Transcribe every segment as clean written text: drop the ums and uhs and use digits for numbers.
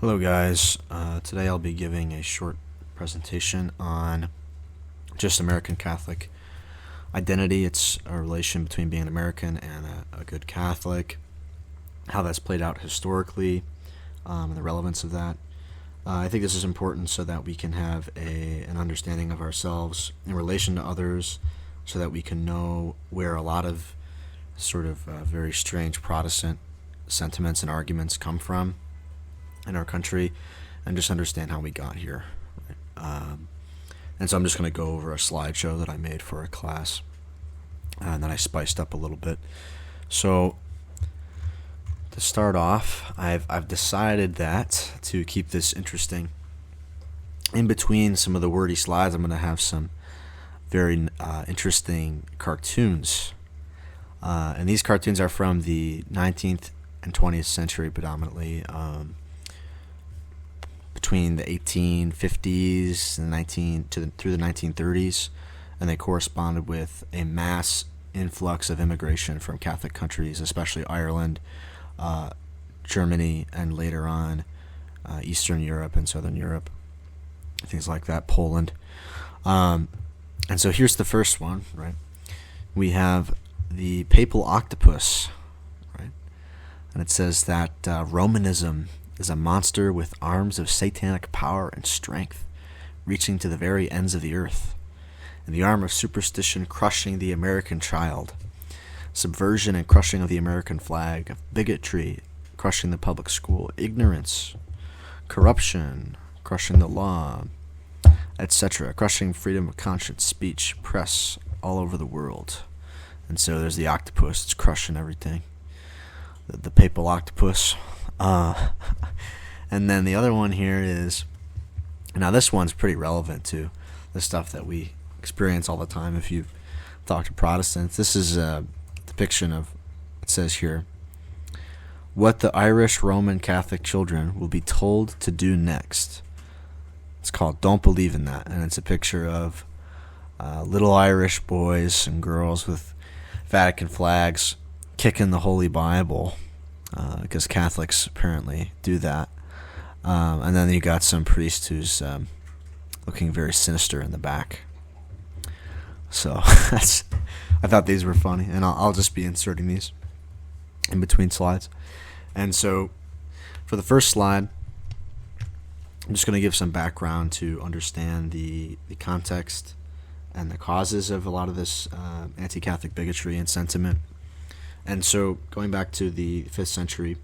Hello guys, today I'll be giving a short presentation on just American Catholic identity. It's a relation between being an American and a good Catholic, how that's played out historically, and the relevance of that. I think this is important so that we can have an understanding of ourselves in relation to others, so that we can know where a lot of sort of very strange Protestant sentiments and arguments come from in our country, and just understand how we got here. And so I'm just going to go over a slideshow that I made for a class, and then I spiced up a little bit. So to start off, I've decided that to keep this interesting, in between some of the wordy slides, I'm going to have some very interesting cartoons. And these cartoons are from the 19th and 20th century predominantly, between the 1850s and through the 1930s, and they corresponded with a mass influx of immigration from Catholic countries, especially Ireland, Germany, and later on Eastern Europe and Southern Europe, things like that, Poland. And so here's the first one, right? We have the Papal Octopus, right? And it says that Romanism is a monster with arms of satanic power and strength, reaching to the very ends of the earth, and the arm of superstition crushing the American child, subversion and crushing of the American flag, of bigotry crushing the public school, ignorance, corruption crushing the law, etc., crushing freedom of conscience, speech, press all over the world. And so there's the octopus, it's crushing everything, the Papal Octopus. And then the other one here is, now this one's pretty relevant to the stuff that we experience all the time if you've talked to Protestants. This is a depiction of, it says here, what the Irish Roman Catholic children will be told to do next. It's called Don't Believe in That, and it's a picture of little Irish boys and girls with Vatican flags kicking the Holy Bible, because Catholics apparently do that. And then you got some priest who's looking very sinister in the back. So I thought these were funny, and I'll just be inserting these in between slides. And so for the first slide, I'm just going to give some background to understand the context and the causes of a lot of this anti-Catholic bigotry and sentiment. And so going back to the 5th century,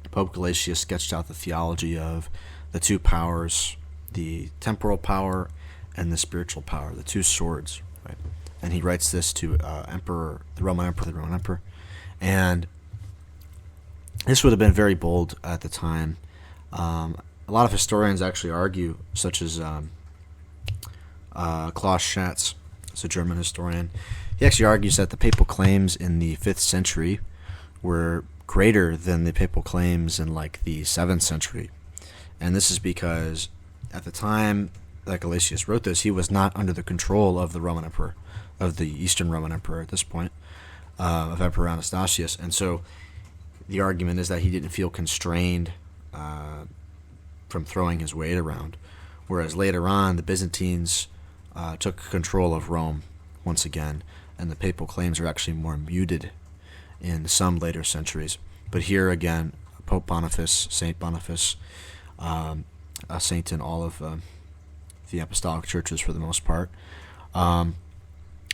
Pope Gelasius sketched out the theology of the two powers, the temporal power and the spiritual power, the two swords, right? And he writes this to the Roman Emperor. And this would have been very bold at the time. A lot of historians actually argue, such as Klaus Schatz, it's a German historian. He actually argues that the papal claims in the 5th century were greater than the papal claims in like the 7th century. And this is because at the time that Gelasius wrote this, he was not under the control of the Roman Emperor, of the Eastern Roman Emperor at this point, of Emperor Anastasius. And so the argument is that he didn't feel constrained from throwing his weight around. Whereas later on, the Byzantines took control of Rome once again, and the papal claims are actually more muted in some later centuries. But here again, Pope Boniface, Saint Boniface, a saint in all of the apostolic churches for the most part,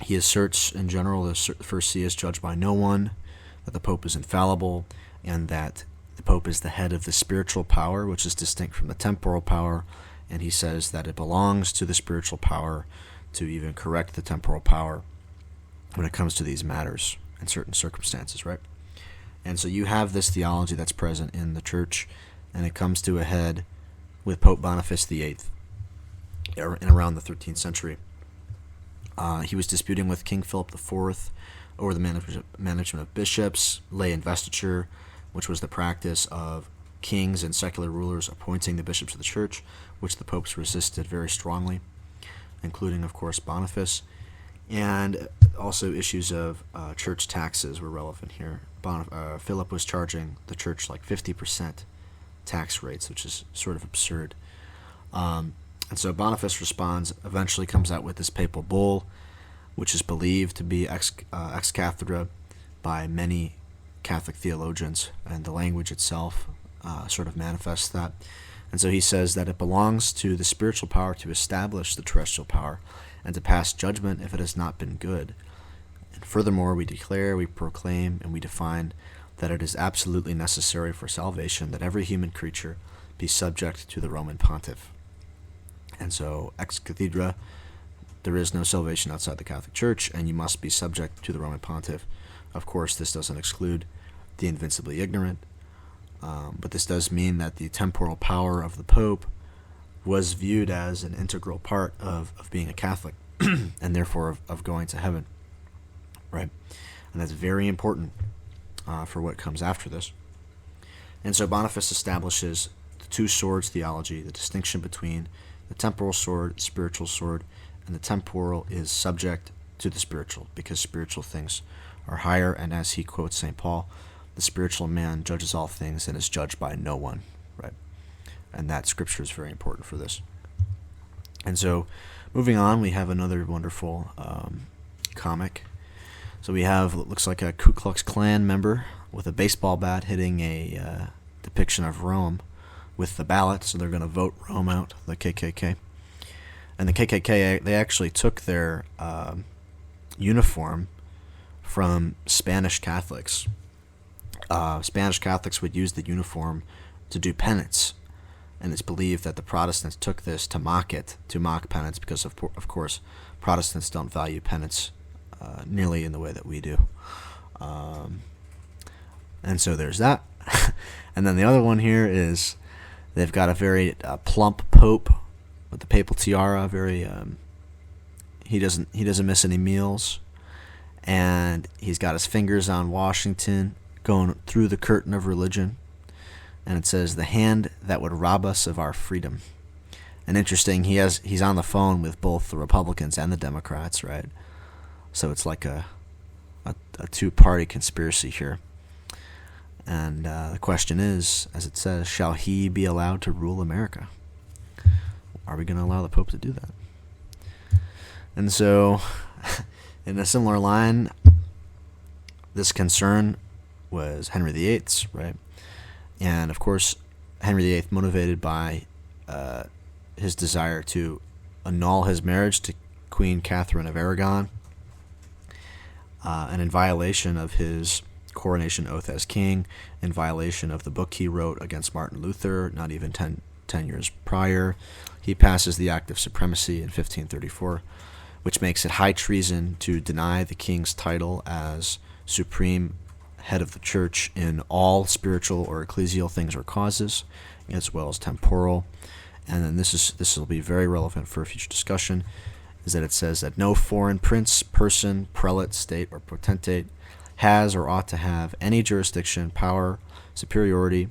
he asserts in general the first see is judged by no one, that the Pope is infallible, and that the Pope is the head of the spiritual power, which is distinct from the temporal power, and he says that it belongs to the spiritual power to even correct the temporal power when it comes to these matters in certain circumstances, right? And so you have this theology that's present in the church, and it comes to a head with Pope Boniface VIII in around the 13th century. He was disputing with King Philip IV over the management of bishops, lay investiture, which was the practice of kings and secular rulers appointing the bishops of the church, which the popes resisted very strongly, including, of course, Boniface. And also issues of church taxes were relevant here. Philip was charging the church like 50% tax rates, which is sort of absurd. And so Boniface responds, eventually comes out with this papal bull, which is believed to be ex cathedra by many Catholic theologians, and the language itself sort of manifests that. And so he says that it belongs to the spiritual power to establish the terrestrial power and to pass judgment if it has not been good. And furthermore, we declare, we proclaim, and we define that it is absolutely necessary for salvation that every human creature be subject to the Roman pontiff. And so, ex cathedra, there is no salvation outside the Catholic Church, and you must be subject to the Roman pontiff. Of course, this doesn't exclude the invincibly ignorant, but this does mean that the temporal power of the Pope was viewed as an integral part of being a Catholic, and therefore of going to heaven, right? And that's very important for what comes after this. And so Boniface establishes the two swords theology, the distinction between the temporal sword, spiritual sword, and the temporal is subject to the spiritual, because spiritual things are higher, and as he quotes St. Paul, the spiritual man judges all things and is judged by no one, right? And that scripture is very important for this. And so, moving on, we have another wonderful comic. So we have what looks like a Ku Klux Klan member with a baseball bat hitting a depiction of Rome with the ballot, so they're going to vote Rome out, the KKK. And the KKK, they actually took their uniform from Spanish Catholics. Spanish Catholics would use the uniform to do penance, and it's believed that the Protestants took this to mock it, to mock penance, because of course Protestants don't value penance nearly in the way that we do. And so there's that. And then the other one here is they've got a very plump Pope with the papal tiara. Very he doesn't miss any meals, and he's got his fingers on Washington, going through the curtain of religion, and it says, "The hand that would rob us of our freedom." And interesting, he's on the phone with both the Republicans and the Democrats, right? So it's like a two-party conspiracy here. And the question is, as it says, shall he be allowed to rule America? Are we going to allow the Pope to do that? And so, in a similar line, this concern was Henry VIII's, right? And of course, Henry VIII, motivated by his desire to annul his marriage to Queen Catherine of Aragon, and in violation of his coronation oath as king, in violation of the book he wrote against Martin Luther, not even 10 years prior, he passes the Act of Supremacy in 1534, which makes it high treason to deny the king's title as supreme head of the church in all spiritual or ecclesial things or causes, as well as temporal. And then this will be very relevant for a future discussion, is that it says that no foreign prince, person, prelate, state, or potentate has or ought to have any jurisdiction, power, superiority,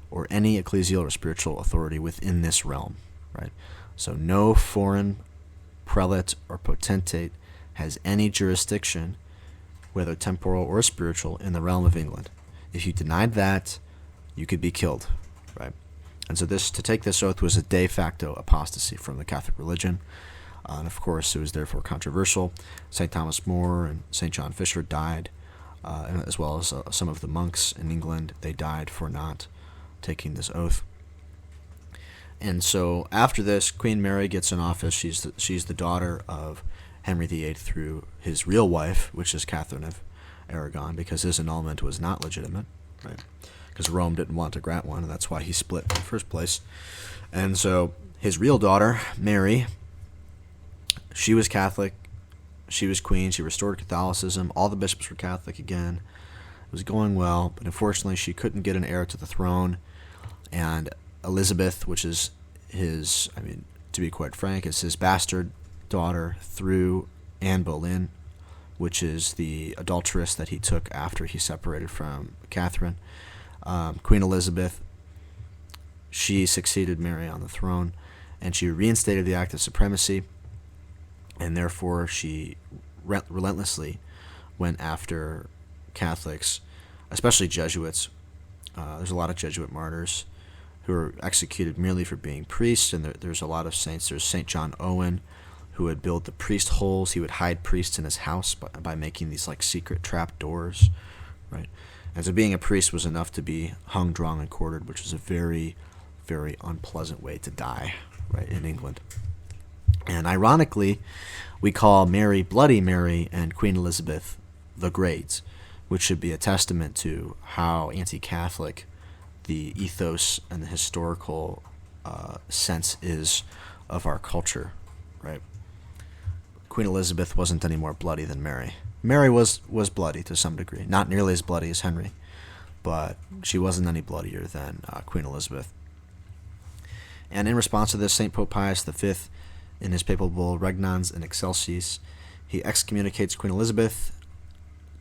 or any ecclesial or spiritual authority within this realm, right? So no foreign prelate or potentate has any jurisdiction, whether temporal or spiritual, in the realm of England. If you denied that, you could be killed, right? And so to take this oath was a de facto apostasy from the Catholic religion. And of course, it was therefore controversial. St. Thomas More and St. John Fisher died, as well as some of the monks in England. They died for not taking this oath. And so after this, Queen Mary gets in office. She's the daughter of Henry VIII through his real wife, which is Catherine of Aragon, because his annulment was not legitimate, right? Because Rome didn't want to grant one, and that's why he split in the first place. And so his real daughter, Mary, she was Catholic. She was queen. She restored Catholicism. All the bishops were Catholic again. It was going well, but unfortunately she couldn't get an heir to the throne. And Elizabeth, which is his, to be quite frank, is his bastard daughter through Anne Boleyn, which is the adulteress that he took after he separated from Catherine. Queen Elizabeth, she succeeded Mary on the throne, and she reinstated the Act of Supremacy, and therefore she relentlessly went after Catholics, especially Jesuits. There's a lot of Jesuit martyrs who were executed merely for being priests, and there's a lot of saints. There's St. John Owen, who would build the priest holes. He would hide priests in his house by making these like secret trap doors, right? And so being a priest was enough to be hung, drawn, and quartered, which was a very, very unpleasant way to die, right, in England. And ironically, we call Mary, Bloody Mary, and Queen Elizabeth the Grades, which should be a testament to how anti-Catholic the ethos and the historical sense is of our culture, right? Queen Elizabeth wasn't any more bloody than Mary. Mary was bloody to some degree, not nearly as bloody as Henry, but she wasn't any bloodier than Queen Elizabeth. And in response to this, St. Pope Pius V, in his papal bull Regnans in Excelsis, he excommunicates Queen Elizabeth,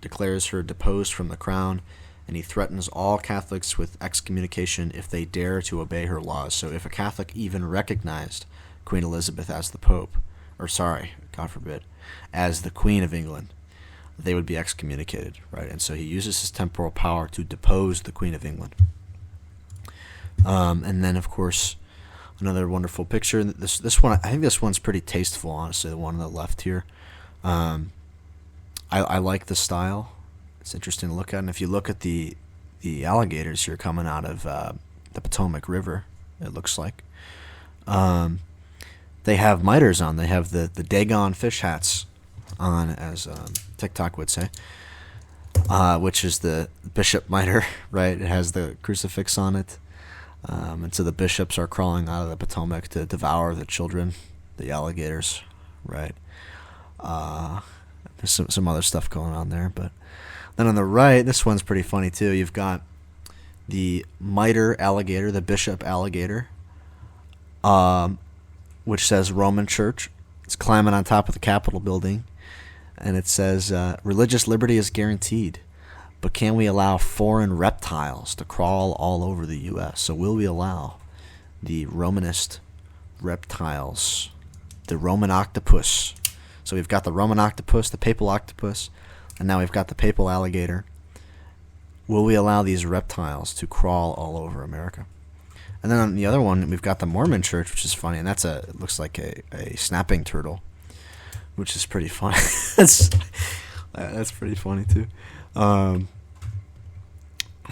declares her deposed from the crown, and he threatens all Catholics with excommunication if they dare to obey her laws. So if a Catholic even recognized Queen Elizabeth as the Pope, or sorry, God forbid, as the Queen of England, they would be excommunicated, right? And so he uses his temporal power to depose the Queen of England. And then, of course, another wonderful picture. This one, I think this one's pretty tasteful, honestly, the one on the left here. I like the style. It's interesting to look at. And if you look at the alligators here coming out of the Potomac River, it looks like, they have miters on. They have the Dagon fish hats on, as TikTok would say, which is the bishop mitre, right? It has the crucifix on it. And so the bishops are crawling out of the Potomac to devour the children, the alligators, right? There's some other stuff going on there. But then on the right, this one's pretty funny too. You've got the mitre alligator, the bishop alligator, which says Roman Church. It's climbing on top of the Capitol building, and it says, religious liberty is guaranteed. But can we allow foreign reptiles to crawl all over the U.S.? So will we allow the Romanist reptiles, the Roman octopus? So we've got the Roman octopus, the papal octopus, and now we've got the papal alligator. Will we allow these reptiles to crawl all over America? And then on the other one, we've got the Mormon Church, which is funny, and it looks like a snapping turtle, which is pretty funny. That's pretty funny too.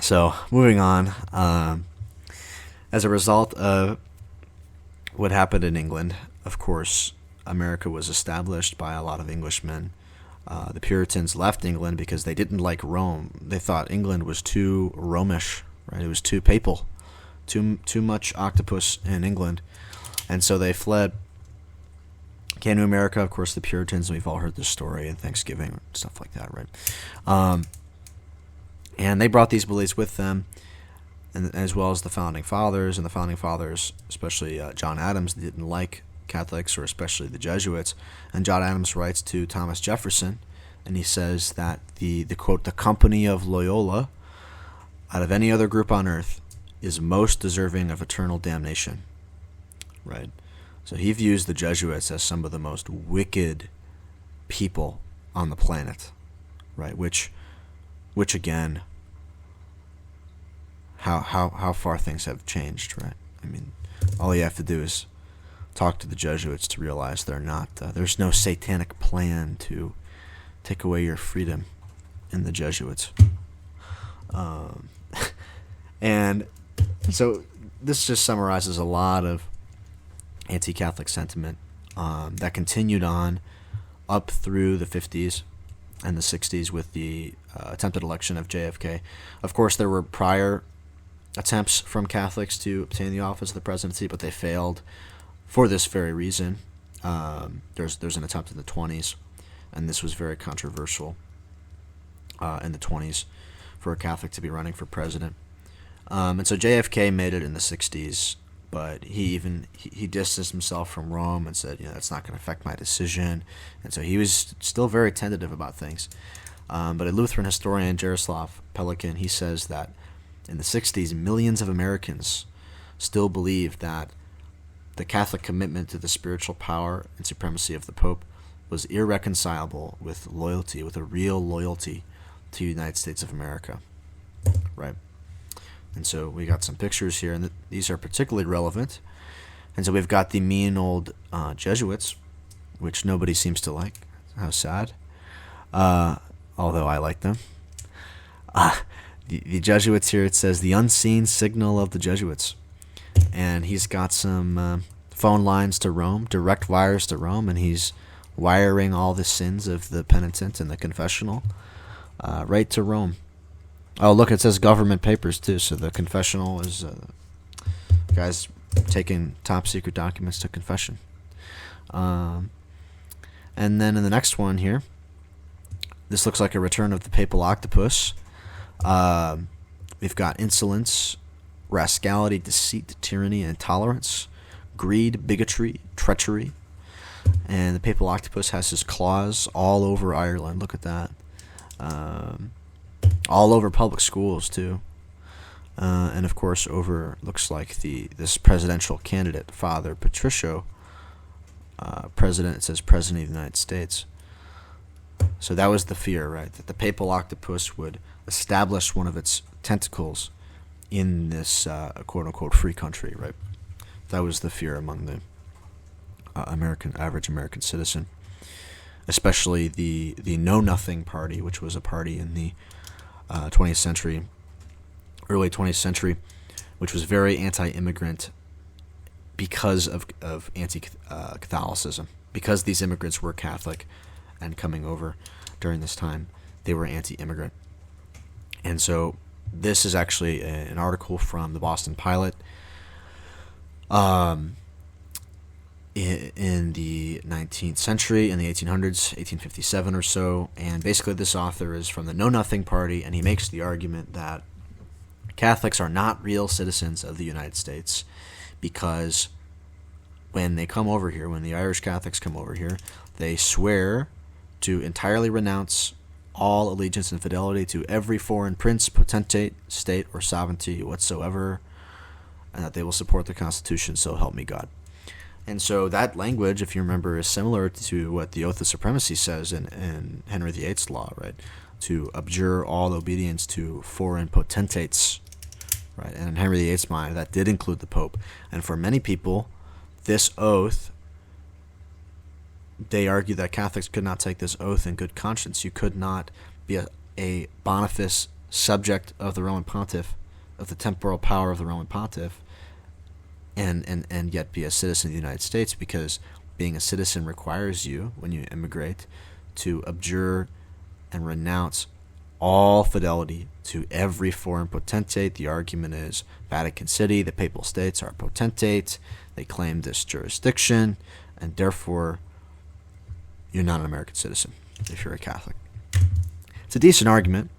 So moving on, as a result of what happened in England, of course, America was established by a lot of Englishmen. The Puritans left England because they didn't like Rome. They thought England was too Romish, right? It was too papal, too much octopus in England, and so they fled. Came to America, of course, the Puritans, and we've all heard this story in Thanksgiving and stuff like that, right? And they brought these beliefs with them, and as well as the Founding Fathers. And the Founding Fathers, especially John Adams, didn't like Catholics, or especially the Jesuits. And John Adams writes to Thomas Jefferson, and he says that the quote, the company of Loyola, out of any other group on earth, is most deserving of eternal damnation, right? So he views the Jesuits as some of the most wicked people on the planet, right? Which again, how far things have changed, right? I mean, all you have to do is talk to the Jesuits to realize they're not. There's no satanic plan to take away your freedom in the Jesuits. And so this just summarizes a lot of anti-Catholic sentiment that continued on up through the 50s and the 60s with the attempted election of JFK. Of course, there were prior attempts from Catholics to obtain the office of the presidency, but they failed for this very reason. There's an attempt in the 20s, and this was very controversial in the 20s for a Catholic to be running for president. And so JFK made it in the 60s, but he distanced himself from Rome and said, that's not going to affect my decision. And so he was still very tentative about things. But a Lutheran historian, Jaroslav Pelikan, he says that in the 60s, millions of Americans still believed that the Catholic commitment to the spiritual power and supremacy of the Pope was irreconcilable with loyalty, with a real loyalty to the United States of America. Right? And so we got some pictures here, and these are particularly relevant. And so we've got the mean old Jesuits, which nobody seems to like. How sad. Although I like them. The Jesuits here, it says the unseen signal of the Jesuits. And he's got some phone lines to Rome, direct wires to Rome, and he's wiring all the sins of the penitent in the confessional right to Rome. Oh, look, it says government papers, too. So the confessional is guys taking top secret documents to confession. And then in the next one here, this looks like a return of the Papal Octopus. We've got insolence, rascality, deceit, tyranny, and intolerance, greed, bigotry, treachery. And the Papal Octopus has his claws all over Ireland. Look at that. All over public schools, too. And, of course, over, looks like this presidential candidate, Father Patricio, president, it says President of the United States. So that was the fear, right? That the Papal Octopus would establish one of its tentacles in this quote-unquote free country, right? That was the fear among the average American citizen, especially the Know-Nothing Party, which was a party in the 20th century, early 20th century, which was very anti-immigrant because of anti-Catholicism. Because these immigrants were Catholic and coming over during this time, they were anti-immigrant. And so this is actually an article from the Boston Pilot in the 19th century, in the 1800s, 1857 or so. And basically this author is from the Know-Nothing Party, and he makes the argument that Catholics are not real citizens of the United States because when they come over here, when the Irish Catholics come over here, they swear to entirely renounce all allegiance and fidelity to every foreign prince, potentate, state, or sovereignty whatsoever, and that they will support the Constitution, so help me God. And so that language, if you remember, is similar to what the Oath of Supremacy says in Henry VIII's law, right? To abjure all obedience to foreign potentates, right? And in Henry VIII's mind, that did include the Pope. And for many people, this oath, they argue that Catholics could not take this oath in good conscience. You could not be a boniface subject of the Roman Pontiff, of the temporal power of the Roman Pontiff, and yet be a citizen of the United States, because being a citizen requires you, when you immigrate, to abjure and renounce all fidelity to every foreign potentate. The argument is Vatican City, the Papal States are potentate. They claim this jurisdiction, and therefore you're not an American citizen if you're a Catholic. It's a decent argument.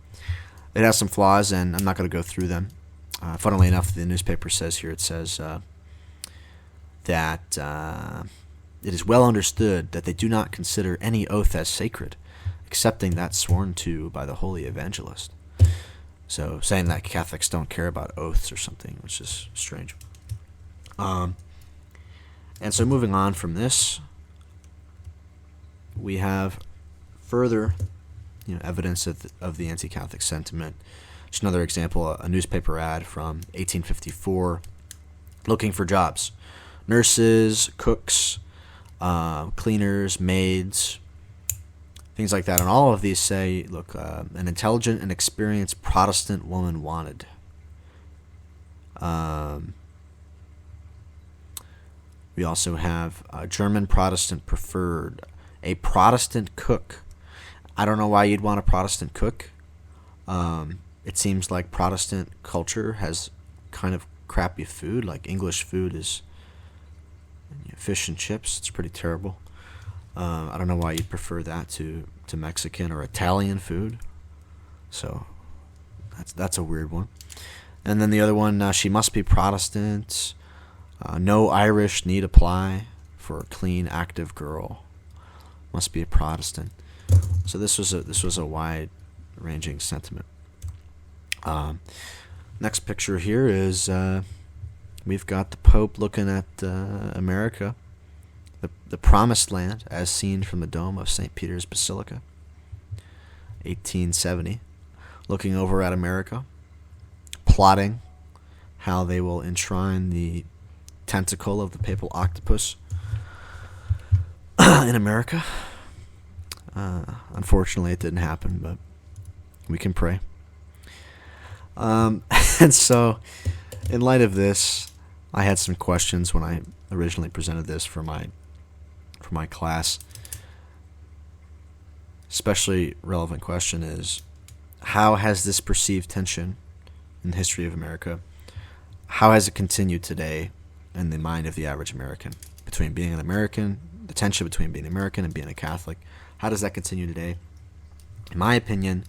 It has some flaws, and I'm not going to go through them. Funnily enough, the newspaper says here, it says that it is well understood that they do not consider any oath as sacred, excepting that sworn to by the Holy Evangelist. So saying that Catholics don't care about oaths or something, which is strange. And so moving on from this, we have further evidence of the anti-Catholic sentiment. Just another example, a newspaper ad from 1854 looking for jobs. Nurses, cooks, cleaners, maids, things like that. And all of these say, look, an intelligent and experienced Protestant woman wanted. We also have German Protestant preferred. A Protestant cook. I don't know why you'd want a Protestant cook. It seems like Protestant culture has kind of crappy food. Like English food is fish and chips. It's pretty terrible. I don't know why you'd prefer that to Mexican or Italian food. So that's a weird one. And then the other one, she must be Protestant. No Irish need apply for a clean, active girl. Must be a Protestant. So this was a wide-ranging sentiment. Next picture here is we've got the Pope looking at America, the Promised Land, as seen from the dome of St. Peter's Basilica, 1870, looking over at America, plotting how they will enshrine the tentacle of the papal octopus in America. Unfortunately, it didn't happen, but we can pray. And so, in light of this, I had some questions when I originally presented this for my class. Especially relevant question is, how has this perceived tension in the history of America, how has it continued today in the mind of the average American between being an American, the tension between being American and being a Catholic? How does that continue today? In my opinion,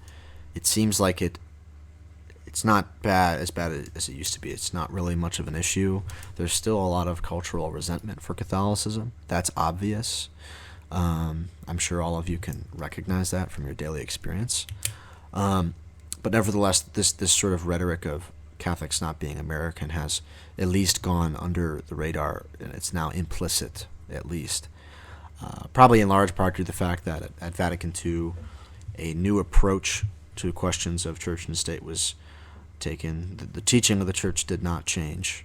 it seems like it's not as bad as it used to be. It's not really much of an issue. There's still a lot of cultural resentment for Catholicism. That's obvious. I'm sure all of you can recognize that from your daily experience. But nevertheless, this sort of rhetoric of Catholics not being American has at least gone under the radar, and it's now implicit, at least. Probably in large part due to the fact that at Vatican II, a new approach to questions of church and state was taken. The teaching of the church did not change.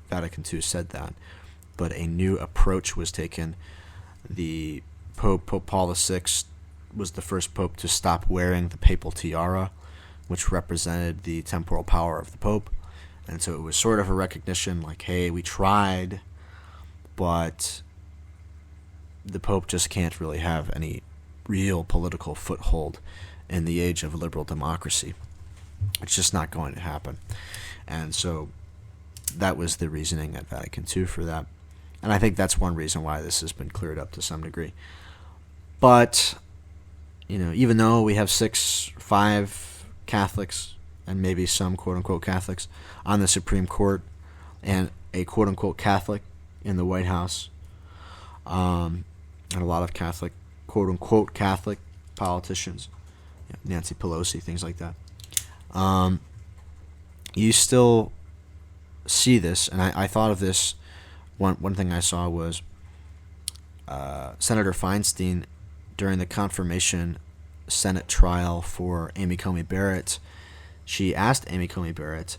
Vatican II said that. But a new approach was taken. The Pope Paul VI was the first pope to stop wearing the papal tiara, which represented the temporal power of the Pope. And so it was sort of a recognition like, hey, we tried, but the Pope just can't really have any real political foothold in the age of liberal democracy. It's just not going to happen. And so that was the reasoning at Vatican II for that. And I think that's one reason why this has been cleared up to some degree. But, even though we have 5 Catholics and maybe some quote-unquote Catholics on the Supreme Court and a quote-unquote Catholic in the White House, and a lot of Catholic, quote-unquote Catholic politicians, Nancy Pelosi, things like that, you still see this. And I thought of this. One thing I saw was Senator Feinstein during the confirmation Senate trial for Amy Coney Barrett. She asked Amy Coney Barrett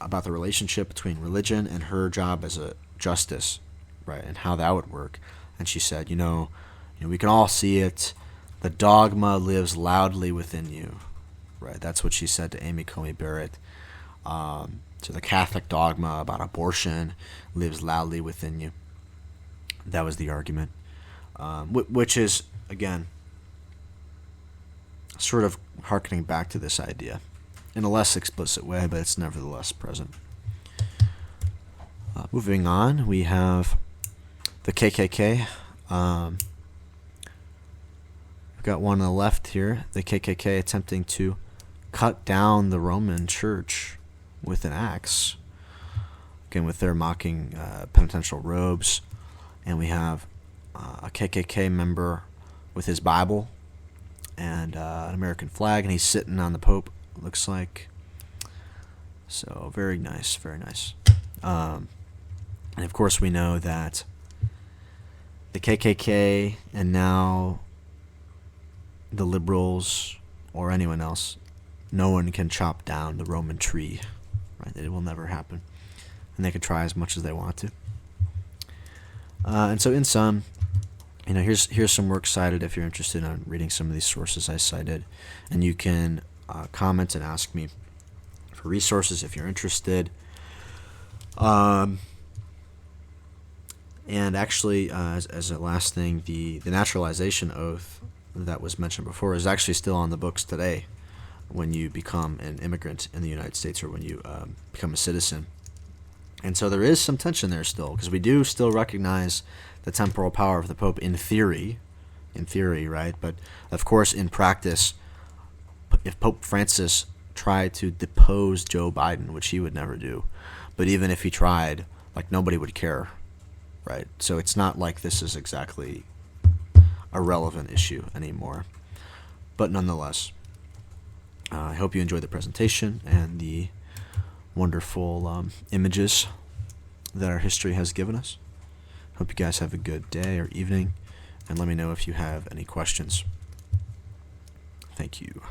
about the relationship between religion and her job as a justice, right, and how that would work. And she said, we can all see it. The dogma lives loudly within you, right? That's what she said to Amy Coney Barrett. So the Catholic dogma about abortion lives loudly within you. That was the argument, which is, again, sort of hearkening back to this idea in a less explicit way, but it's nevertheless present. Moving on, we have the KKK. We've got one on the left here, the KKK attempting to cut down the Roman Church with an axe, again with their mocking penitential robes. And we have a KKK member with his Bible and an American flag, and he's sitting on the Pope, looks like. So very nice, very nice. And of course we know that the KKK and now the liberals or anyone else, no one can chop down the Roman tree. Right? It will never happen. And they can try as much as they want to. And so in sum, here's some work cited if you're interested in reading some of these sources I cited. And you can comment and ask me for resources if you're interested. And actually, as a last thing, the naturalization oath that was mentioned before is actually still on the books today when you become an immigrant in the United States or when you become a citizen. And so there is some tension there still, because we do still recognize the temporal power of the Pope in theory, right? But of course, in practice, if Pope Francis tried to depose Joe Biden, which he would never do, but even if he tried, nobody would care, right? So it's not like this is exactly a relevant issue anymore. But nonetheless, I hope you enjoyed the presentation and the wonderful images that our history has given us. Hope you guys have a good day or evening, and let me know if you have any questions. Thank you.